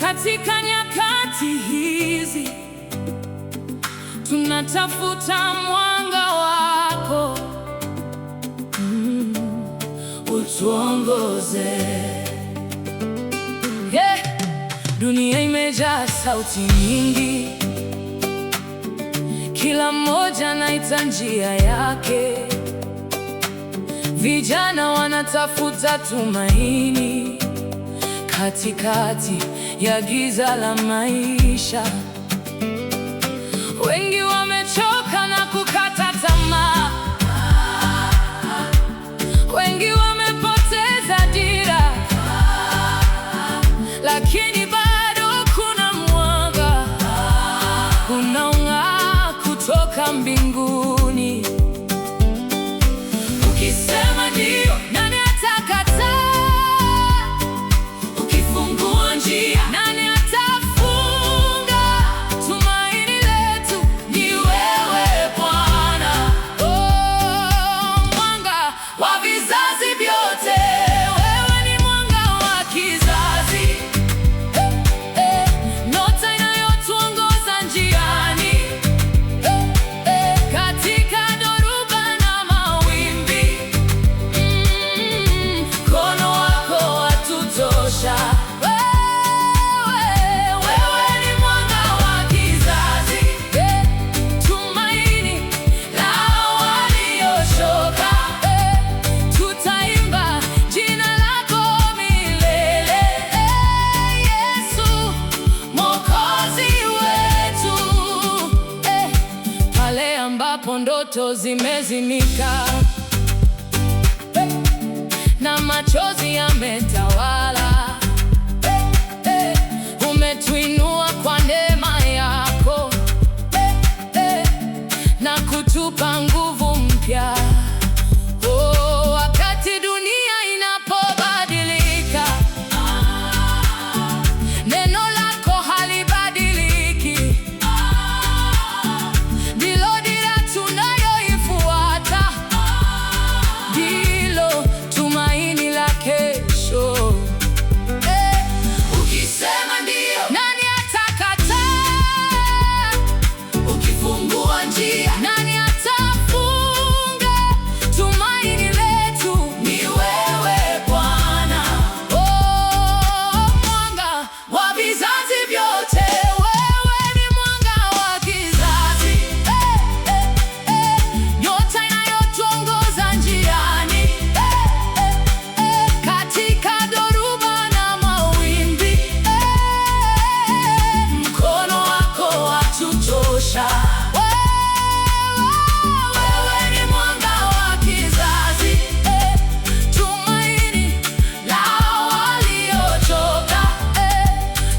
Katika nyakati hizi tunatafuta mwanga wako, utuongoze. Dunia imejaa sauti nyingi, kila mmoja anaita njia yake. Vijana wanatafuta tumaini katikati ya giza la maisha. Wengi wamechoka na kukata tamaa, wengi wamepoteza dira, lakini bado kuna mwanga unaong'aa kutoka mbinguni. Ukisema ndio, nani atakataa? Ukifungua njia, nani atafunga? Tumaini letu ni wewe Bwana, mwanga wa vizazi vyote. Wewe ni mwanga wa kizazi, nyota inayotuongoza njiani, katika dhoruba na mawimbi. Mkono wako watutosha. Wewe ni mwanga wa kizazi, tumaini la waliochoka. Tutaimba jina lako milele, Yesu Mwokozi wetu. Pale ambapo ndoto zimezimika na machozi yametawala, umetuinua kwa neema yako na kutupa nguvu mpya. Wakati dunia inapobadilika, neno lako halibadiliki. Ndilo dira tunayoifuata, ndilo tumaini la kesho. Ukisema ndio, nani atakataa? Ukifungua njia, nani atafunga? Tumaini letu ni wewe Bwana, mwanga wa vizazi vyote. Wewe ni mwanga wa kizazi, nyota inayotuongoza njiani, katika dhoruba na mawimbi. Mkono wako watutosha. Wewe ni mwanga wa kizazi, tumaini la waliochoka.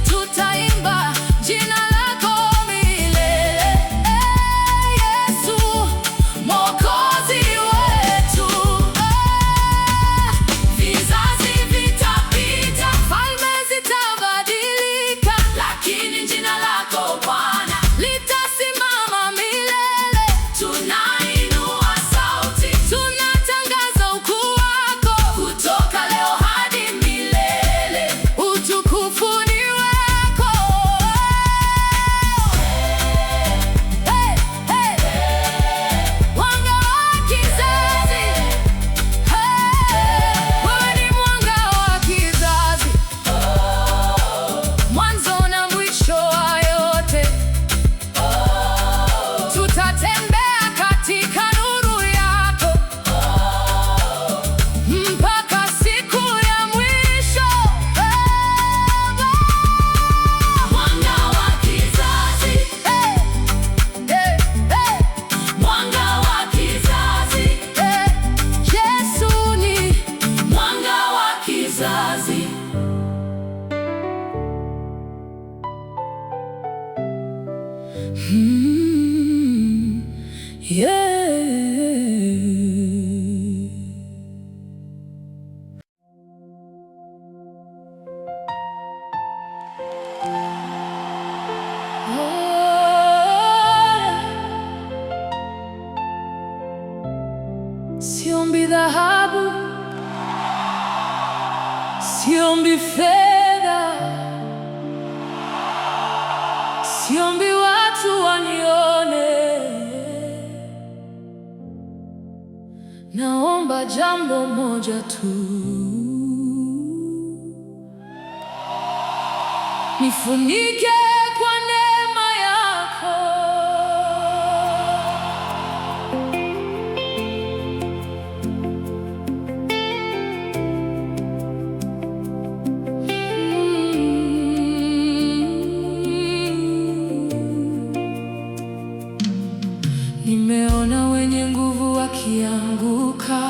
Tutaimba jina lako milele, Yesu Mwokozi wetu. Vizazi vitapita, falme zitabadilika, lakini jina lako Bwana litasimama milele. Tunainua sauti, tunatangaza ukuu wako, kutoka leo hadi milele. Utukufu ni wako. Mwanga wa kizazi, wewe ni mwanga wa kizazi, mwanzo na mwisho wa yote. Tutatembea katika nuru yako mpaka siku ya mwisho. Mwanga wa kizazi, mwanga wa kizazi, Yesu ni mwanga wa kizazi. Yeah. Siombi dhahabu, siombi fedha, jambo moja tu, nifunike kwa neema yako. Nimeona wenye nguvu wakianguka,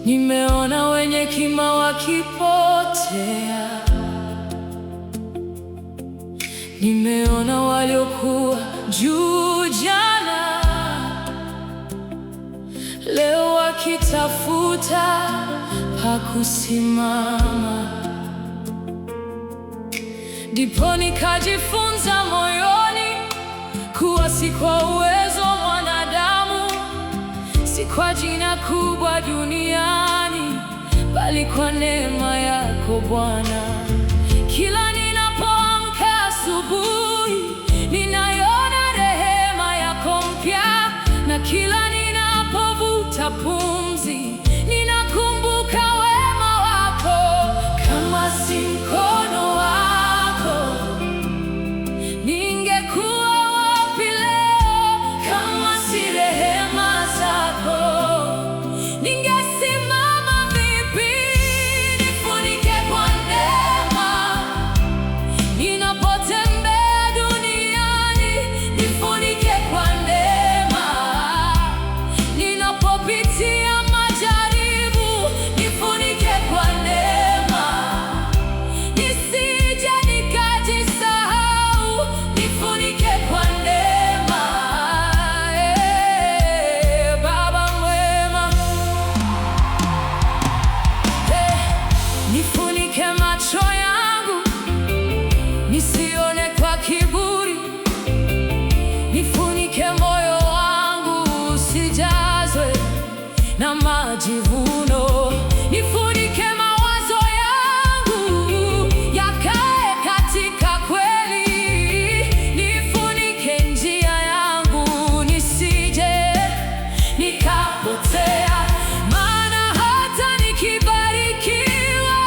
nimeona wenye hekima wakipotea, nimeona waliokuwa juu jana leo wakitafuta pa kusimama. Ndipo nikajifunza moyoni kuwa si kwa uwezo wa mwanadamu, si kwa jina kubwa duniani, bali kwa neema yako Bwana. Kila ninapoamka asubuhi, ninaiona rehema yako mpya, na kila ninapovuta pumzi, ninakumbuka wema wako. Kama si mkono wako, ningekuwa wapi leo? Kama si rehema zako, ningesimama vipi? Nifunike kwa neema ninapotembea duniani, nifunike kwa neema ninapopitia majaribu, nifunike kwa neema nisije nikajisahau, nifunike kwa neema. Baba mwema, nifunike macho yangu nisione kwa kiburi, nifunike moyo wangu usijazwe na majivuno, nifunike mawazo yangu yakae katika kweli, nifunike njia yangu nisije nikapotea. Maana hata nikibarikiwa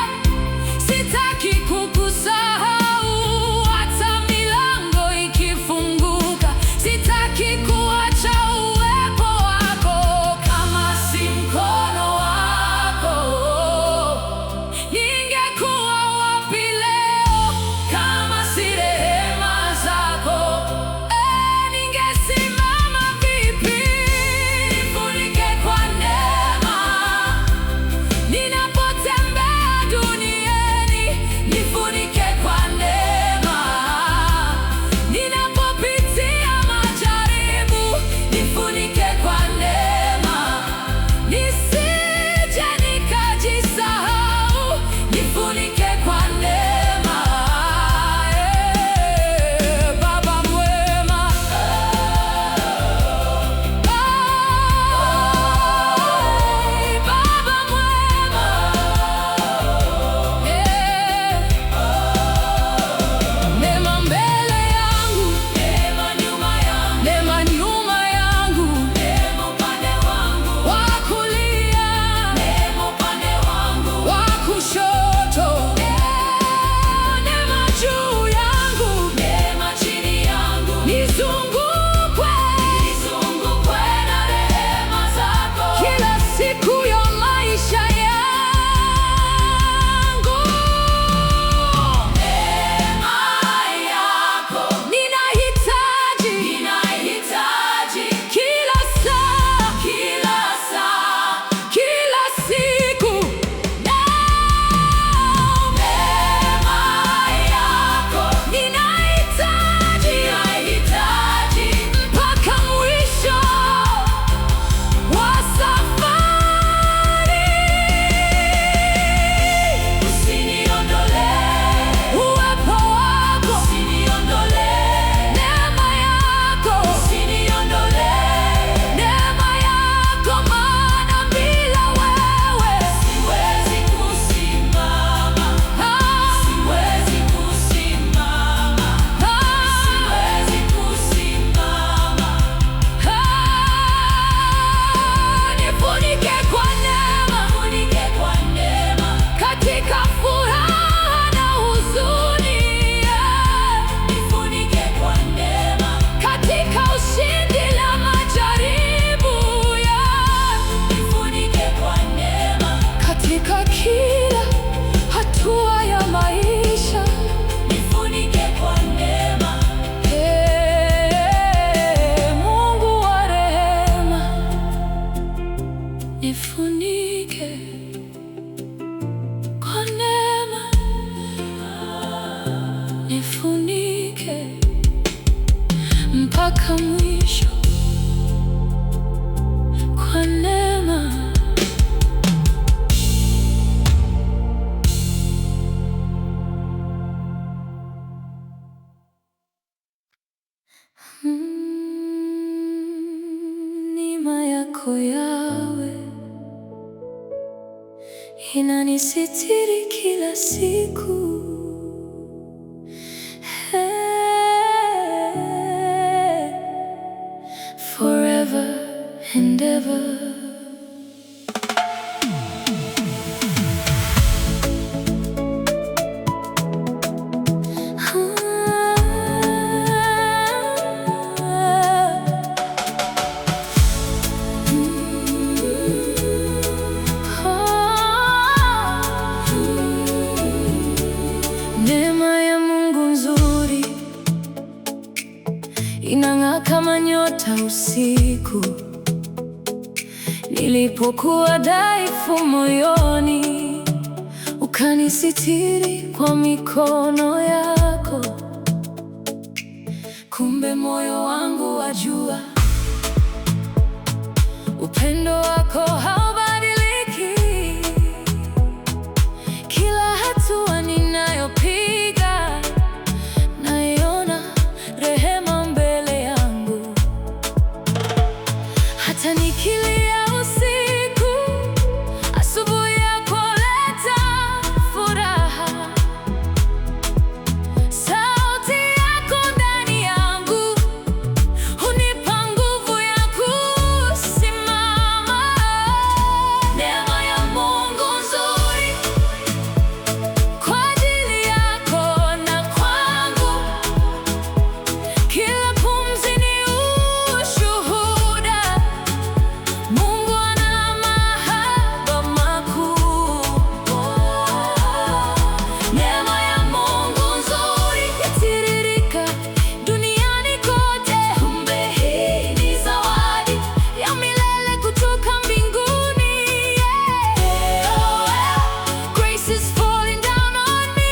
sitaki kukusahau, hata milango ikifunguka sitaki kuacha uwepo wako. Kama si mkono wako, ningekuwa wapi leo? Kama si rehema zako, ningesimama vipi? Nifunike kwa neema ninapotembea duniani, nifunike kwa neema ninapopitia majaribu, nifunike kwa neema nisije nikajisahau, nifunike kwa neema. Baba mwema, Baba mwema, neema mbele yangu, neema nyuma yangu, neema nyuma yangu, neema upande wangu wa kulia, neema upande wangu wa kushoto, inanisitiri kila siku. Forever and ever. Neema ya Mungu nzuri inang'aa kama nyota usiku. Nilipokuwa dhaifu moyoni, ukanisitiri kwa mikono yako. Kumbe moyo wangu wajua, upendo wako haubadiliki. Kila hatua ninayopiga, naiona rehema mbele yangu. Hata nikilia usiku, asubuhi yako huleta furaha. Sauti yako ndani yangu hunipa nguvu ya kusimama. Neema ya Mungu nzuri kwa ajili yako na kwangu. Kila pumzi ni ushuhuda, Mungu ana mahaba makubwa. Neema ya Mungu nzuri yatiririka duniani kote. Kumbe hii ni zawadi ya milele kutoka mbinguni. Grace is falling down on me.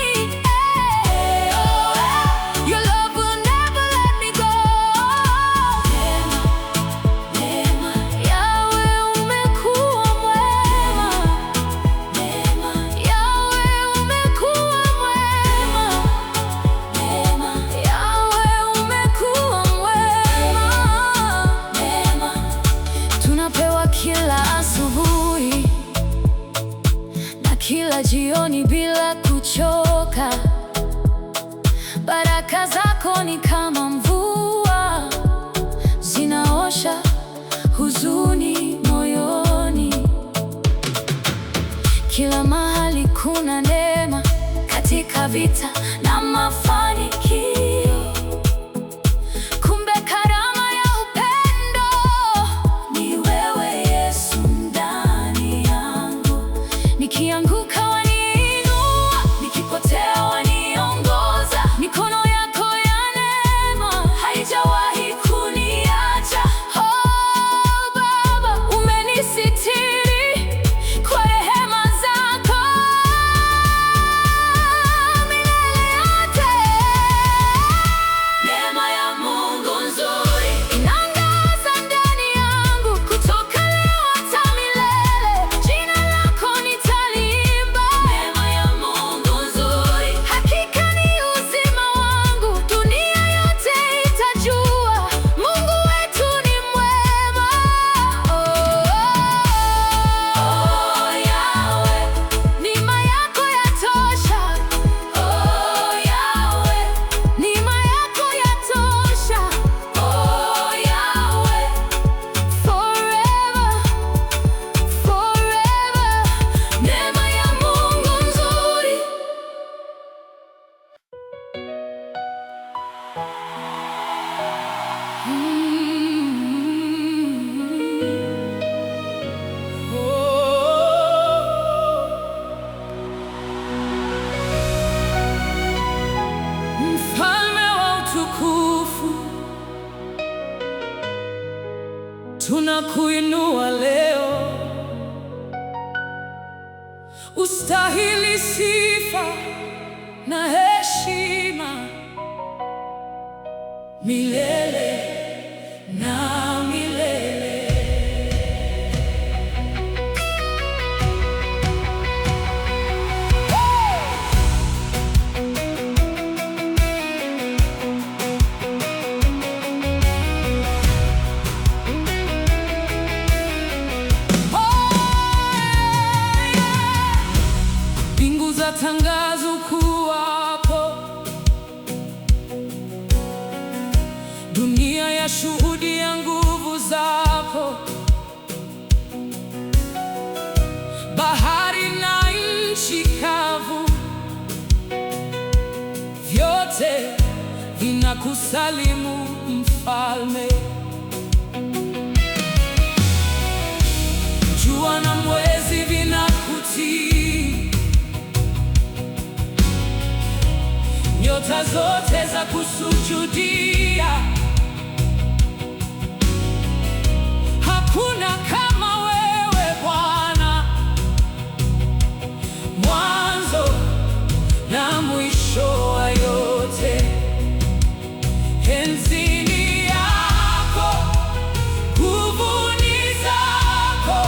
Your love will never let me go. Neema, Yahweh umekuwa mwema. Yahweh umekuwa mwema. Yahweh umekuwa mwema. Tunapewa kila asubuhi na kila jioni bila kuchoka. Baraka zako ni kama mvua, zinaosha huzuni moyoni. Kila mahali kuna neema, katika vita na mafanikio. Kumbe karama ya upendo ni wewe Yesu ndani yangu. Nikianguka waniinua, nikipotea waniongoza. Mikono yako ya neema haijawahi kuniacha. Oh Baba, umenisitiri kwa rehema zako milele yote. Neema ya Mungu nzuri inaangaza ndani yangu, kutoka leo hata milele. Jina lako nitaliimba. Neema ya Mungu nzuri hakika ni uzima wangu, dunia yote itajua Mungu wetu ni mwema. Yahweh, neema yako yatosha. Yahweh, neema yako yatosha. Yahweh, forever, forever. Neema ya Mungu nzuri. Mfalme wa utukufu, tunakuinua leo. Ustahili sifa na heshima milele na milele. zatangaza ukuu wako, dunia yashuhudia nguvu zako. Bahari na nchi kavu vyote vinakusalimu Mfalme. Jua na mwezi vinakutii, nyota zote za kusujudia. Hakuna kama wewe Bwana, mwanzo na mwisho wa yote. Enzini yako, nguvuni zako,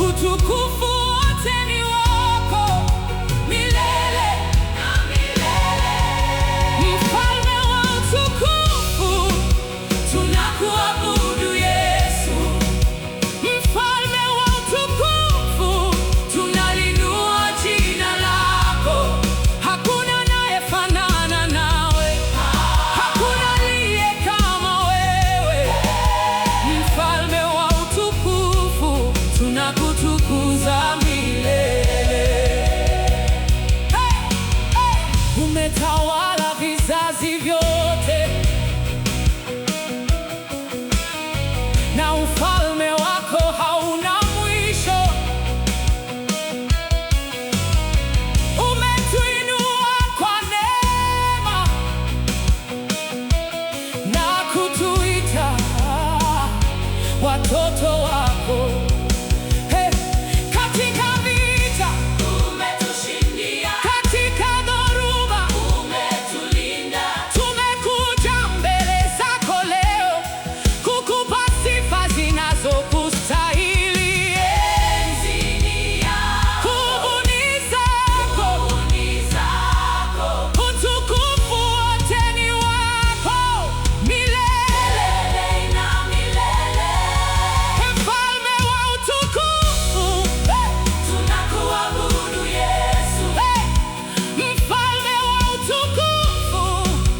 utukufu wote ni wako milele na milele. Mfalme wa utukufu, tunakuabudu Yesu. Mfalme wa utukufu, tunalinua jina lako. Hakuna anayefanana nawe, hakuna aliye kama wewe. Mfalme wa utukufu, tunakutukuza milele. Hey, hey. Umetawala vizazi vyote, na ufalme wako hauna mwisho. Umetuinua kwa neema na kutuita watoto wako. Hey, katika vita umetushindia, katika dhoruba umetulinda. Tumekuja mbele zako leo kukupa sifa zinazokustahili. Enzini yako, nguvuni zako, utukufu wote ni wako milele na milele. Mfalme wa utukufu, tunakuabudu Yesu. Mfalme wa utukufu,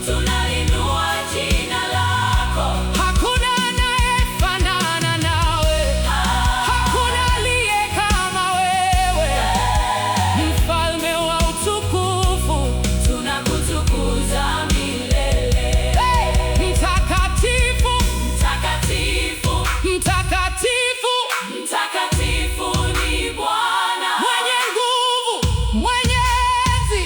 tunalinua jina lako. Hakuna anayefanana nawe, hakuna aliye kama wewe. Mfalme wa utukufu, tunakutukuza milele. Mtakatifu, mtakatifu, mtakatifu, mtakatifu ni Bwana, mwenye nguvu, mwenye enzi,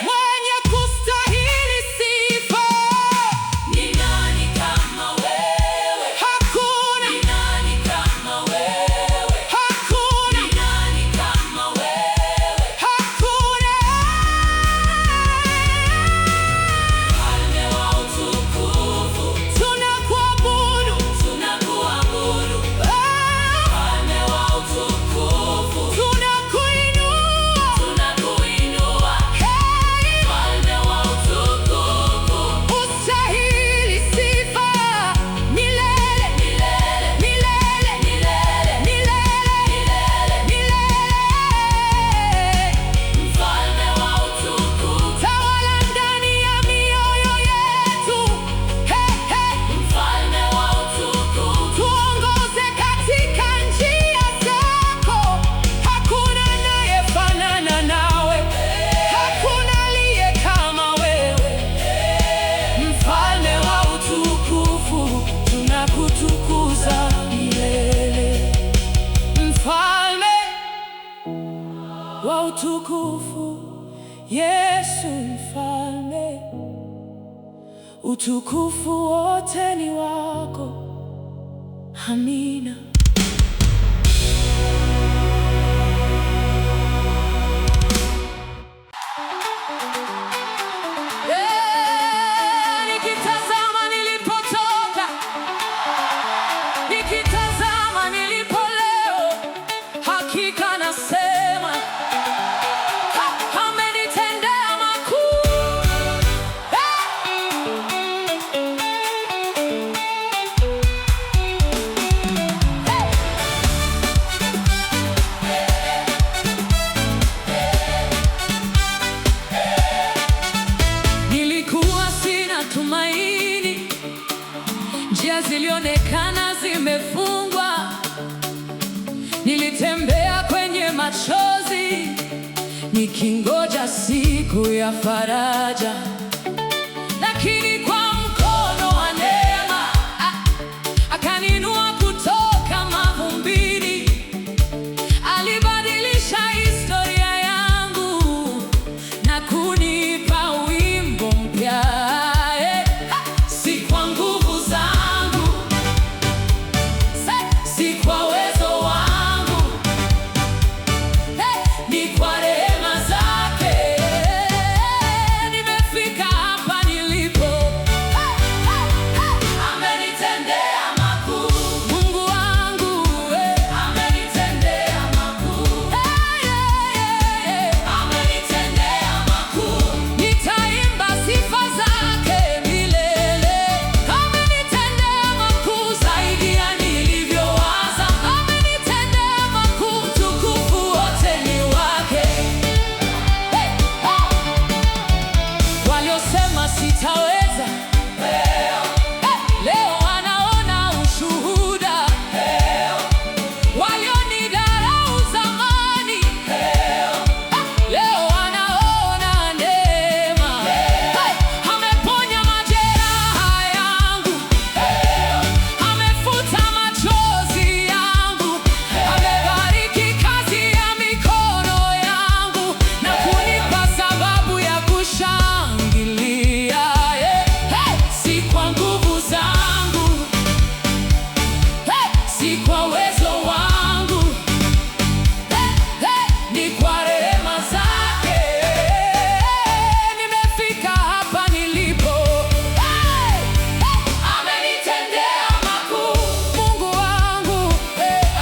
mwenye kustahili sifa. Ni nani kama wewe? Hakuna. Ni nani kama wewe? Hakuna. Ni nani kama wewe? Hakuna. Mfalme wa utukufu, tunakuabudu, tunakuabudu. Mfalme wa utukufu, tunakuinua, tunakuinua. Mfalme wa utukufu, ustahili sifa milele, milele, milele, milele, milele, milele. Mfalme wa utukufu, tawala ndani ya mioyo yetu. Hey, hey. Mfalme wa utukufu, tuongoze katika njia zako. Hakuna anayefanana nawe, hakuna aliye kama wewe. Mfalme wa utukufu, tunakutukuza milele. Mfalme wa utukufu, Yesu mfalme, utukufu wote ni wako. Amina. Nikitazama nilipotoka, nikitazama nilipo leo, hakika nasema amenitendea makuu. Hey! nikingoja siku ya faraja, lakini kwa mkono wa neema akaninua kutoka mavumbini. Alibadilisha historia yangu na kunipa wimbo mpya. Si kwa nguvu zangu, si kwa uwezo wangu, ni kwa rehema zake nimefika hapa nilipo. Amenitendea makuu, Mungu wangu, amenitendea makuu, amenitendea makuu. Nitaimba sifa zake milele. Amenitendea makuu zaidi ya nilivyowaza. Amenitendea makuu, utukufu wote ni wake. Waliosema sitaweza, leo wanaona ushuhuda. Walionidharau zamani, leo wanaona neema. Ameponya majeraha yangu, amefuta machozi yangu, amebariki kazi ya mikono yangu na kunipa sababu ya kushangilia. Si kwa nguvu zangu, si kwa uwezo wangu, ni kwa rehema zake nimefika hapa nilipo. Amenitendea makuu, Mungu wangu,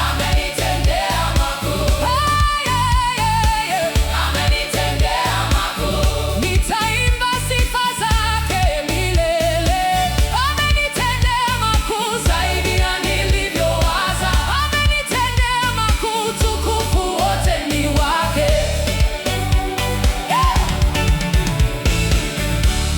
amenitendea makuu, amenitendea makuu. Nitaimba sifa zake milele. Amenitendea makuu zaidi ya nilivyowaza. Amenitendea makuu, utukufu wote ni wake.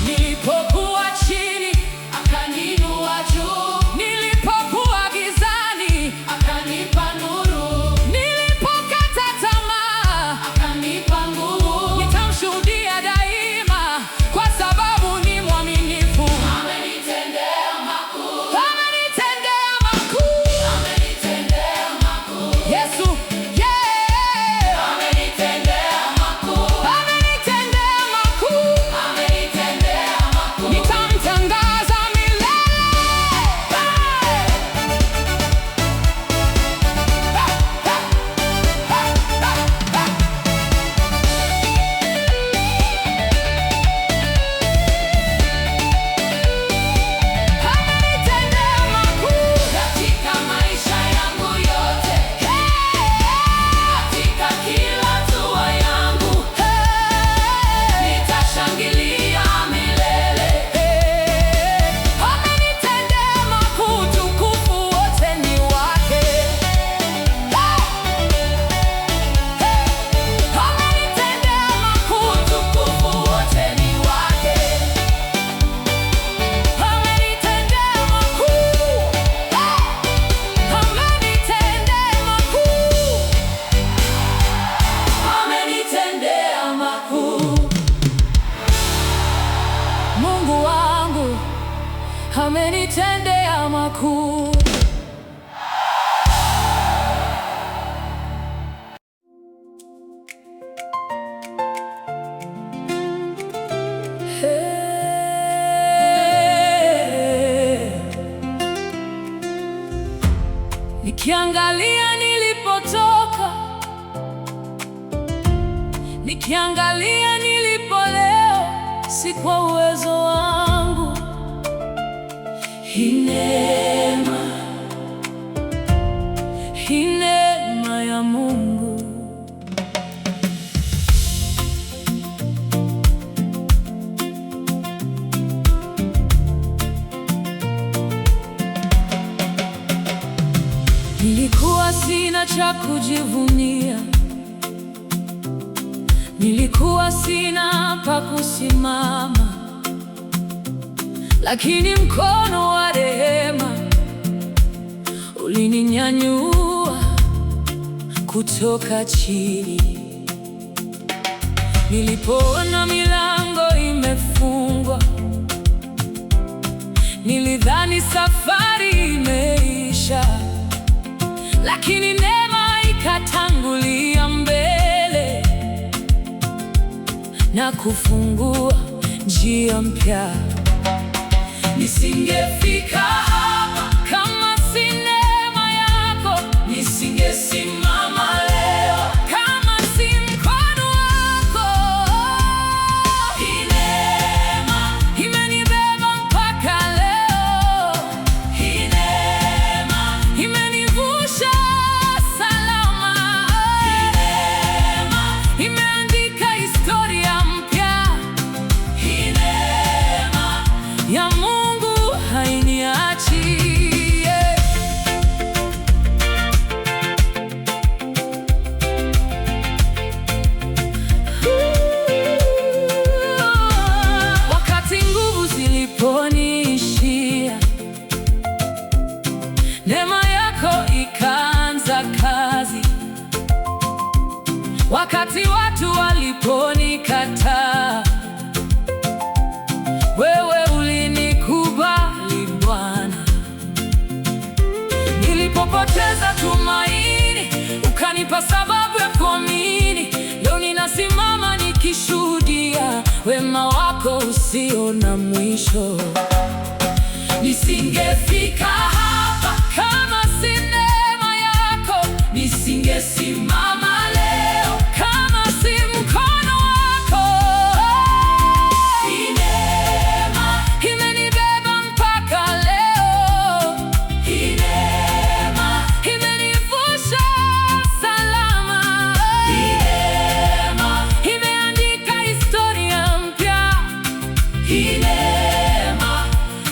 Nilipokuwa chini akaninua juu, nilipokuwa gizani akanipa nuru, nilipokata tamaa akanipa nguvu. Nitamshuhudia daima kwa sababu ni mwaminifu. Amenitendea makuu, amenitendea makuu, amenitendea makuu. Yesu, amenitendea makuu, amenitendea makuu, amenitendea makuu. Nitamtangaza milele. Amenitendea makuu katika maisha yangu yote, katika kila hatua yangu, nitashangilia milele. Amenitendea makuu, utukufu wote ni wake. Amenitendea makuu, utukufu wote ni wake. Amenitendea makuu, amenitendea makuu, amenitendea makuu. Mungu wangu, amenitendea makuu. Nikiangalia nilipotoka, nikiangalia nilipo leo, si kwa uwezo wangu. Hii neema ya Mungu. Nilikuwa sina cha kujivunia, nilikuwa sina pa kusimama, lakini mkono wa rehema ulininyanyua kutoka chini. Nilipoona milango imefungwa, nilidhani safari imeisha, lakini neema ikatangulia mbele na kufungua njia mpya. Nisingefika hapa kama si neema yako, nisingesimama leo kama si mkono wako. Hii neema imenibeba mpaka leo, hii neema imenivusha salama, hii neema imeandika historia mpya, hii neema ya Mungu hainiachi. Wakati nguvu ziliponiishia, neema yako ikaanza kazi. Wakati watu waliponikataa, wewe ulinikubali Bwana. Nilipopoteza tumaini, ukanipa sababu ya kuamini. Leo ninasimama nikishuhudia wema wako usio na mwisho. Nisingefika hapa kama si neema yako, nisingesimama leo kama si mkono wako. Hii neema imenibeba mpaka leo, hii neema imenivusha salama, hii neema imeandika historia mpya, hii neema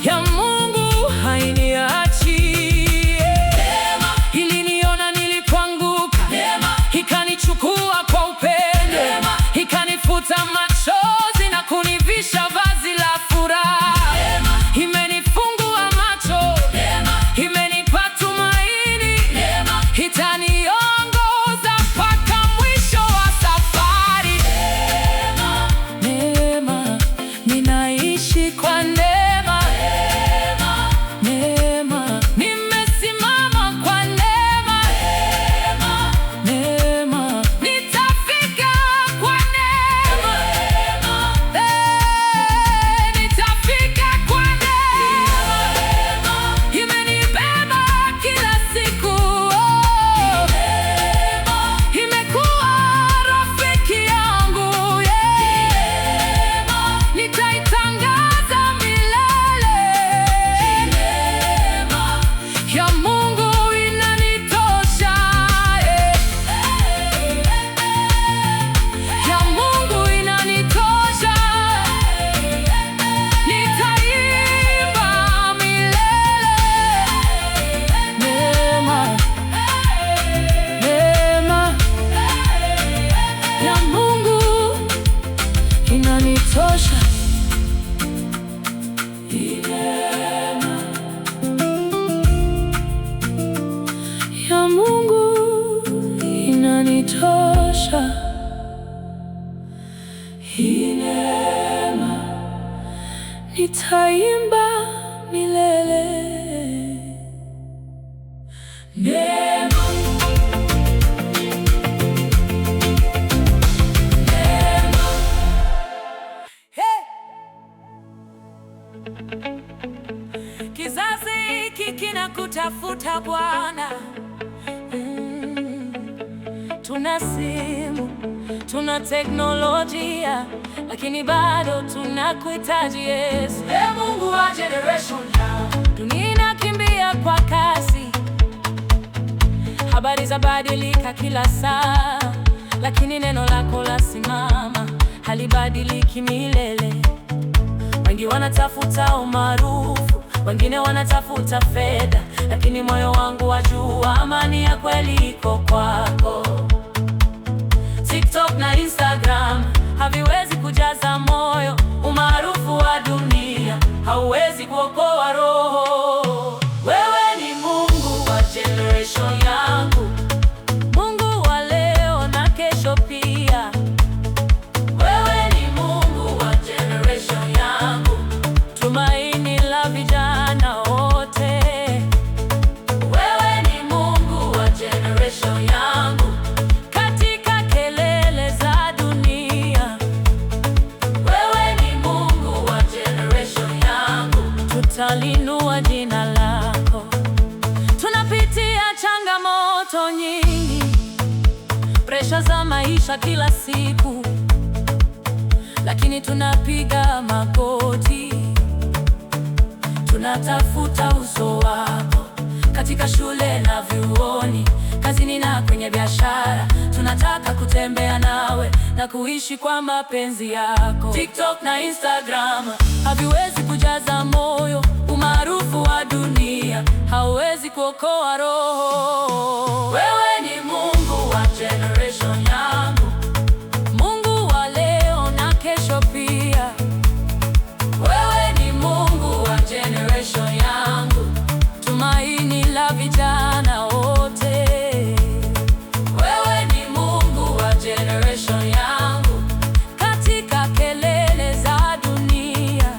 ya Mungu hainiachi. Neema iliniona nilipoanguka, neema ikanichukua kwa upendo, neema ikanifuta machozi na kunivisha vazi la furaha, neema imenifungua macho, neema imenipa tumaini, neema itaniongoza mpaka mwisho wa safari. Neema, neema, ninaishi kwa neema, neema, neema, nimesimama kwa neema, neema, neema, nitafika kwa neema, nitafika kwa neema, imenibeba kila siku, imekuwa rafiki yangu, nitaitangaza milele. Ya Mungu inanitosha, ya Mungu inanitosha, nitaimba milele. Neema, neema ya Mungu inanitosha. Hii neema ya Mungu inanitosha. Hii neema nitaimba milele. Neema, neema. Hey! Kizazi hiki kinakutafuta Bwana. Tuna simu, tuna teknolojia, lakini bado tunakuhitaji Yesu. Ee Mungu wa generation now. Dunia inakimbia kwa kasi, habari zabadilika kila saa, lakini neno lako lasimama, halibadiliki milele. Wengi wanatafuta umaarufu, wengine wanatafuta fedha, lakini moyo wangu wajua amani ya kweli iko kwako. TikTok na Instagram haviwezi kujaza moyo, umaarufu wa dunia hauwezi kuokoa roho. Wewe ni Mungu wa generation yangu, Mungu wa leo na kesho pia. Wewe presha za maisha kila siku, lakini tunapiga magoti, tunatafuta uso wako katika shule na vyuoni, kazini na kwenye biashara. Tunataka kutembea nawe na kuishi kwa mapenzi yako. TikTok na Instagram haviwezi kujaza moyo, umaarufu wa dunia hauwezi kuokoa roho. Wewe ni Mungu wa generation yangu, Mungu wa leo na kesho pia. Wewe ni Mungu wa generation yangu, tumaini la vijana wote. Wewe ni Mungu wa generation yangu, katika kelele za dunia.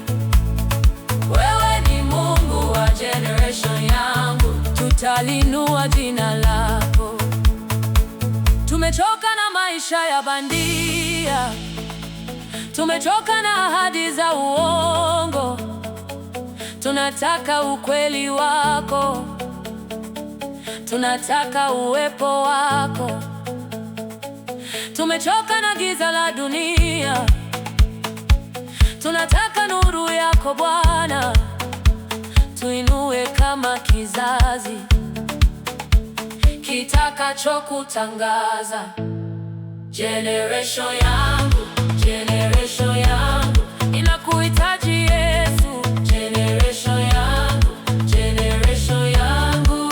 Wewe ni Mungu wa generation yangu, tutalinua jina lako. Tumechoka na maisha ya bandia, tumechoka na ahadi za uongo. Tunataka ukweli wako, tunataka uwepo wako. Tumechoka na giza la dunia, tunataka nuru yako Bwana. Tuinue kama kizazi kitakacho kutangaza. Generation yangu, generation yangu, inakuhitaji Yesu. Generation yangu, generation yangu,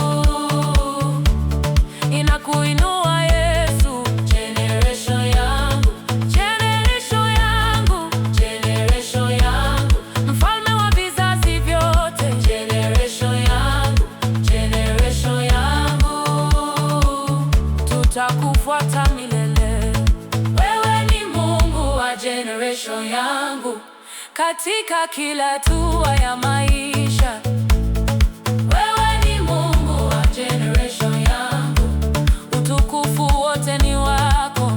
inakuinua Yesu. Generation yangu, generation yangu, generation yangu, mfalme wa vizazi vyote. Generation yangu, generation yangu, tutakufuata milele. Wewe ni Mungu wa generation yangu, katika kila hatua ya maisha. Wewe ni Mungu wa generation yangu, utukufu wote ni wako.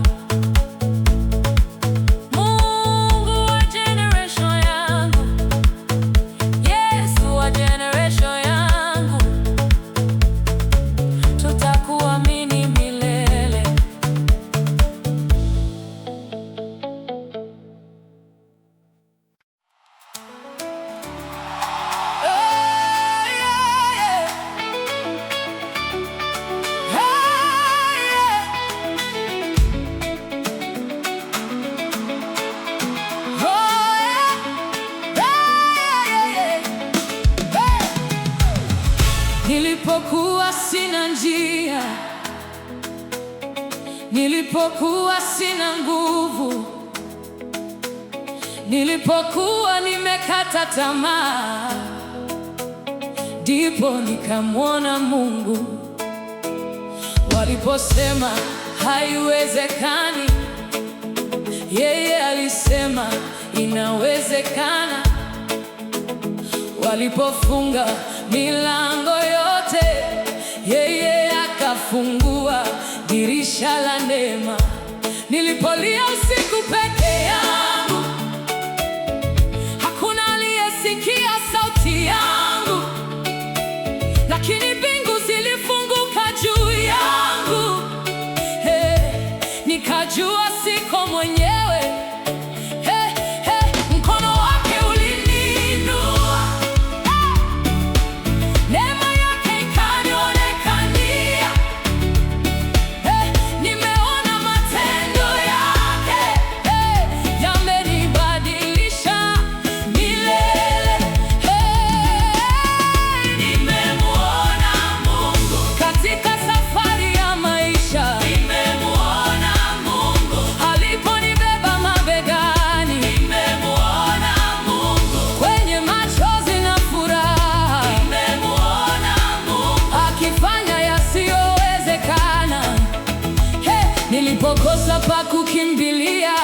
Mungu wa generation yangu, Yesu wa generation yangu, tutakuamini milele. Nilipokuwa sina njia, nilipokuwa sina nguvu, nilipokuwa nimekata tamaa, ndipo nikamwona Mungu. Waliposema haiwezekani, yeye alisema inawezekana. Walipofunga milango yote, yeye akafungua dirisha la neema. Nilipolia usiku peke yangu, hakuna aliyesikia sauti yangu, lakini mbingu zilifunguka juu yangu. Nikajua siko mwenyewe. Mkono wake uliniinua, neema yake ikanionekania. Nimeona matendo yake, yamenibadilisha milele. Nimemuona Mungu katika safari ya maisha. Nimemuona Mungu aliponibeba mabegani. Nimemuona Mungu kwenye machozi na furaha. Nimemuona Mungu akifanya yasiyowezekana. Nilipokosa pa kukimbilia,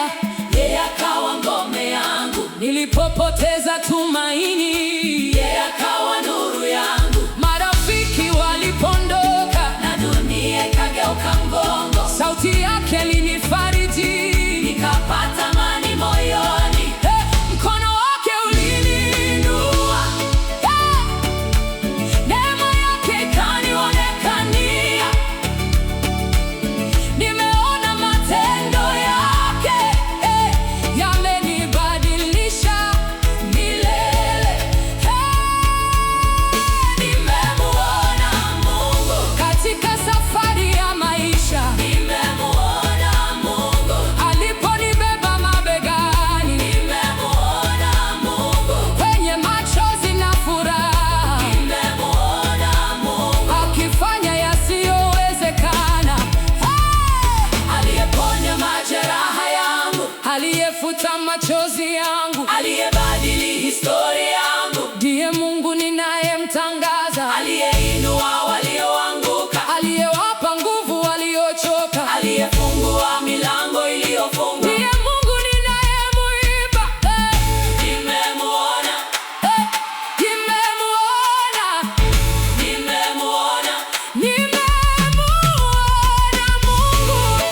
yeye akawa ngome yangu. Nilipopoteza tumaini, yeye akawa nuru yangu. Marafiki walipondoka na dunia ikageuka mgongo, sauti yake ilinifariji, nikapata amani moyoni. Mkono wake uliniinua, neema yake ikanionekania. Nimeona machozi yangu, aliyebadili historia yangu. Ndiye Mungu ninayemtangaza, Aliyeinua walioanguka, aliyewapa nguvu waliochoka, aliyefungua milango iliyofungwa. Ndiye Mungu ninayemuimba. Nimemuona, Nimemuona, nimemuona, nimemuona Mungu.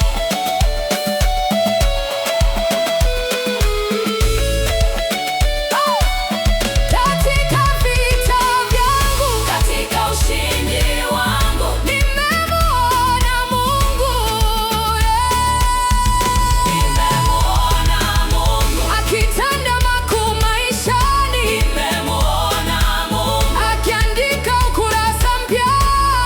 Katika vita vyangu, katika ushindi wangu. nimemuona Mungu. Nimemuona Mungu, Akitenda makuu maishani, nimemuona Mungu, akiandika ukurasa mpya,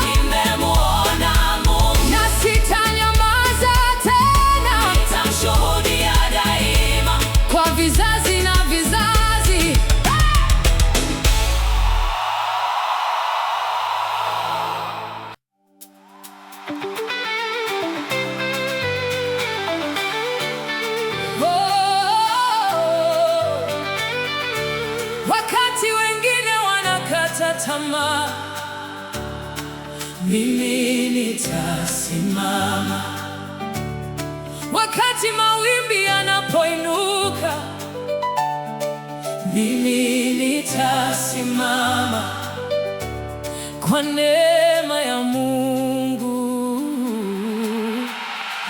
nimemuona Mungu. na sitanyamaza tena, Nitamshuhudia daima. kwa vizazi na vizazi. Wakati wengine wanakata tamaa, Mimi nitasimama. wakati mawimbi yanapoinuka, Mimi nitasimama. kwa neema ya Mungu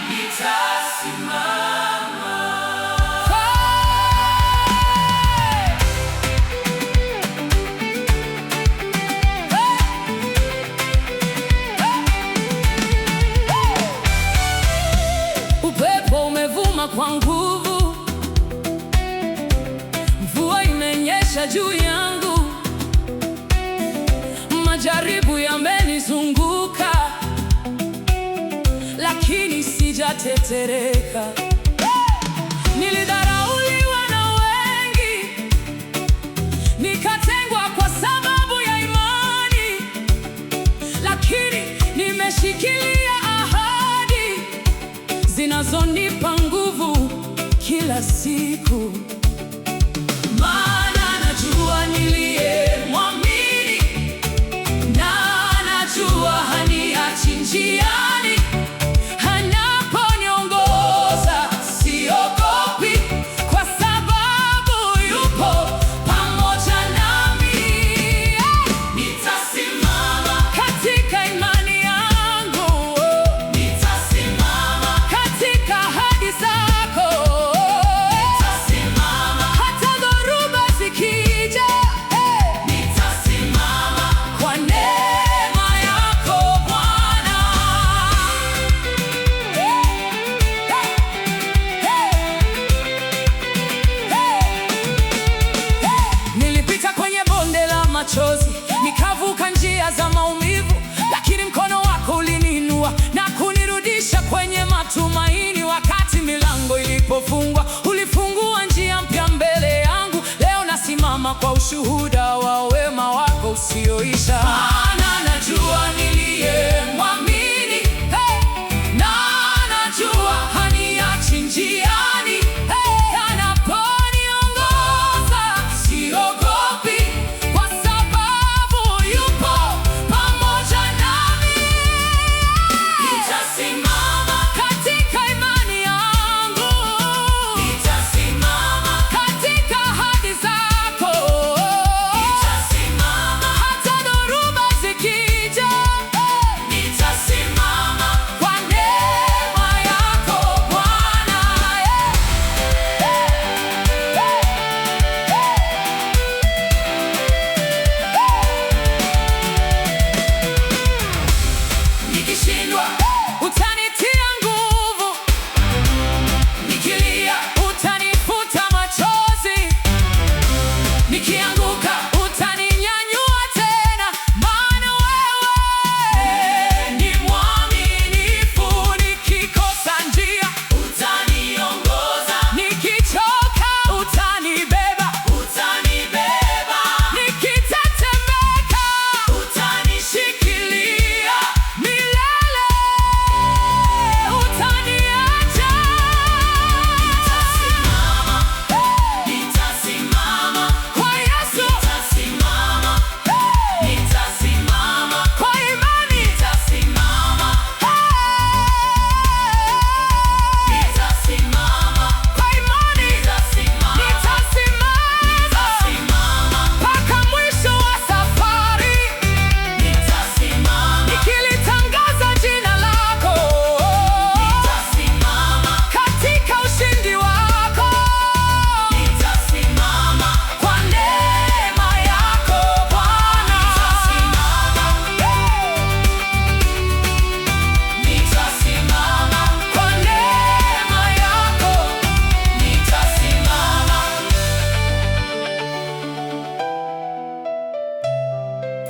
Nitasimama. Upepo umevuma kwa nguvu, mvua imenyesha juu yangu, majaribu yamenizunguka, lakini sijatetereka. Nilidharauliwa na wengi, nikatengwa kwa sababu ya imani, lakini nimeshikilia ahadi zinazonipa nguvu kila siku. Maana najua niliyemwamini, na najua haniachi njiani. Anaponiongoza siogopi, kwa sababu yupo pamoja nami. Nitasimama. Katika imani yangu, Nitasimama. katika ahadi zako, Nitasimama. hata dhoruba zikija, Nitasimama. kwa neema yako Bwana. Nilipita kwenye bonde la machozi, nikavuka njia za maumivu, lakini mkono wako uliniinua na kunirudisha kwenye matumaini. Wakati milango ilipofungwa, ulifungua njia mpya mbele yangu. Leo nasimama kwa ushuhuda wa wema wako usioisha. Maana najua niliyemwamini, na najua haniachi njiani. Anaponiongoza siogopi, kwa sababu yupo pamoja nami. Nitasimama. Katika imani yangu, Nitasimama. katika ahadi zako,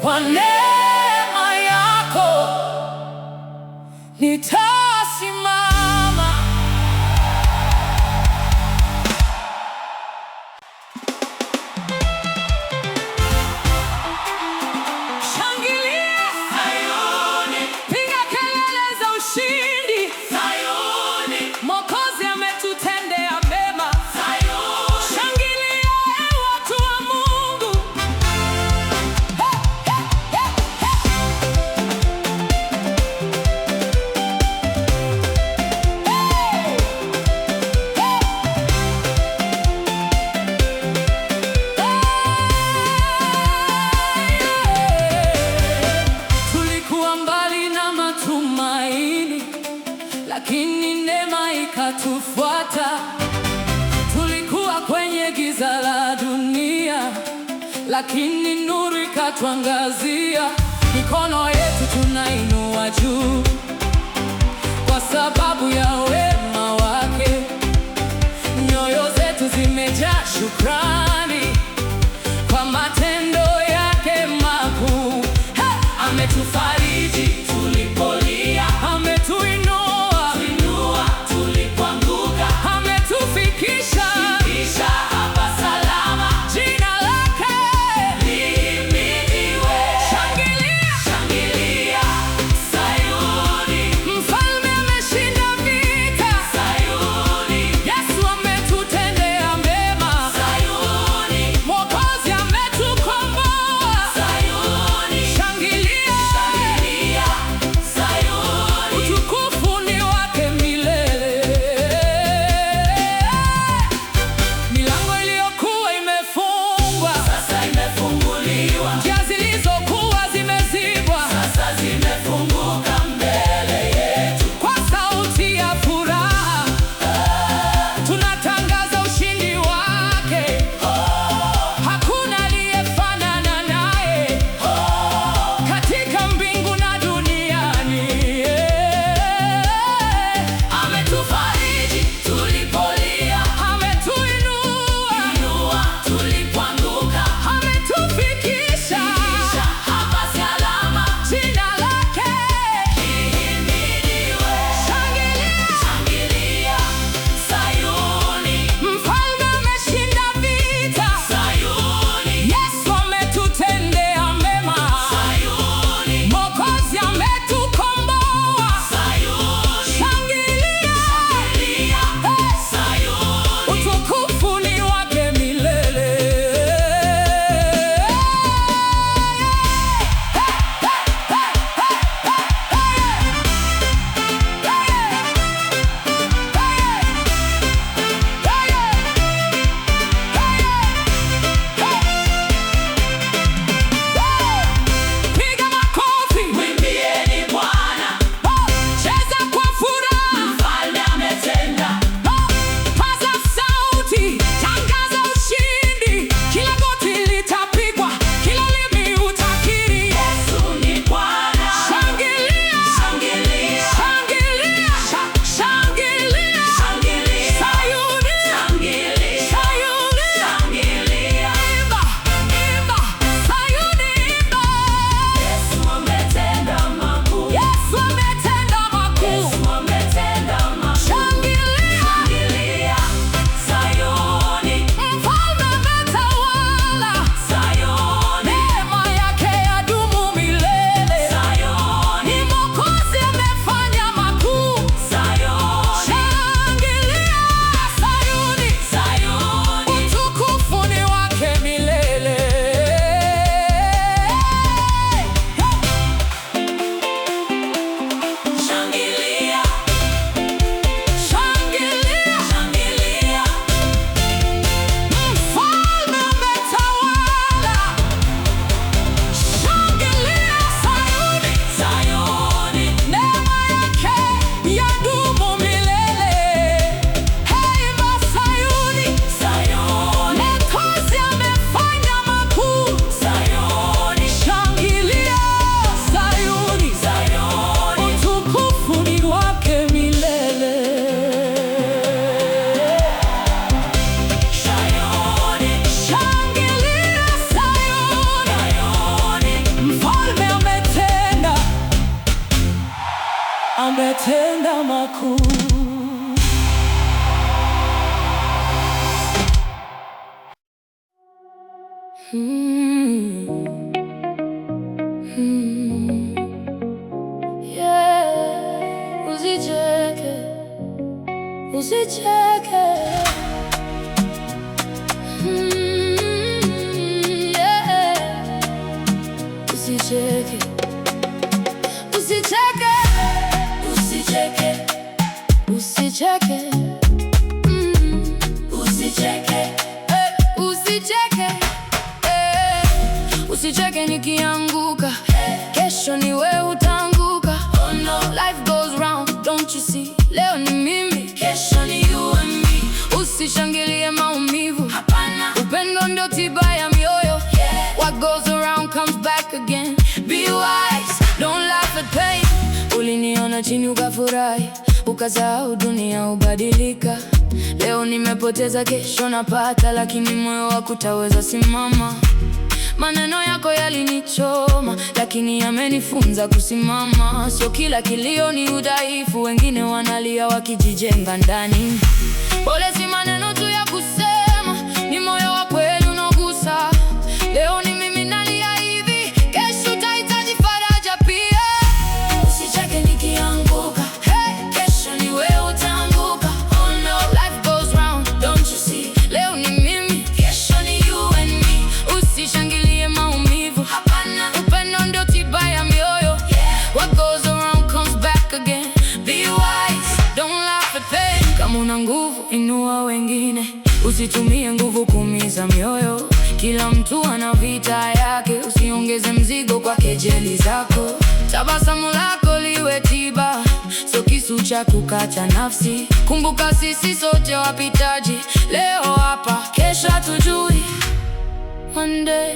Kwa neema yako nitasimama. Shangilia Sayuni, piga kelele za ushindi Sayuni, Mwokozi ametutendea mema Sayuni. Shangilia watu wa Mungu. Tulikuwa mbali na matumaini, lakini neema ikatufuata. Tulikuwa kwenye giza la dunia, lakini nuru ikatuangazia. Mikono yetu tunainua juu kwa sababu ya wema wake. Nyoyo zetu zimejaa shukrani kwa matendo yake makuu. Ametufariji tulipolia, ametuinua tulipoanguka, ametufikisha hapa salama. Jina lake lihimidiwe. Shangilia Sayuni, mfalme ameshinda vita Sayuni, Yesu ametutendea mema Sayuni. atatenda makuu. Yeah, usicheke, usicheke. Yeah, usicheke, usicheke, usicheke, usicheke. Usicheke, usicheke. Usicheke nikianguka, kesho ni wewe utaanguka. Oh no, life goes round, don't you see? Leo ni mimi, kesho ni you and me. Usishangilie maumivu, hapana. Upendo ndio tiba ya mioyo. What goes around comes back again. Be wise, don't laugh at pain. Uliniona chini ukafurahi, ukasahau dunia hubadilika. Leo nimepoteza, kesho napata, lakini moyo wako utaweza simama. Maneno yako yalinichoma, lakini yamenifunza kusimama. Sio kila kilio ni udhaifu, wengine wanalia wakijijenga ndani. Pole si maneno tu ya kusema, ni moyo wa kweli unaogusa. Leo ni mimi nalia hivi, kesho utahitaji faraja pia. Usicheke nikianguka, kesho ni wewe utaanguka. Oh no, life goes round, don't you see? Leo ni mimi, kesho ni you and me. Usishangilie maumivu, hapana. Upendo ndio tiba ya mioyo. What goes around comes back again. Be wise, don't laugh at pain. Kama una nguvu, inua wengine. Usitumie nguvu kuumiza mioyo. Kila mtu ana vita yake, usiongeze mzigo kwa kejeli zako. Tabasamu lako liwe tiba, sio kisu cha kukata nafsi. Kumbuka sisi sote wapitaji, leo hapa, kesho hatujui. One day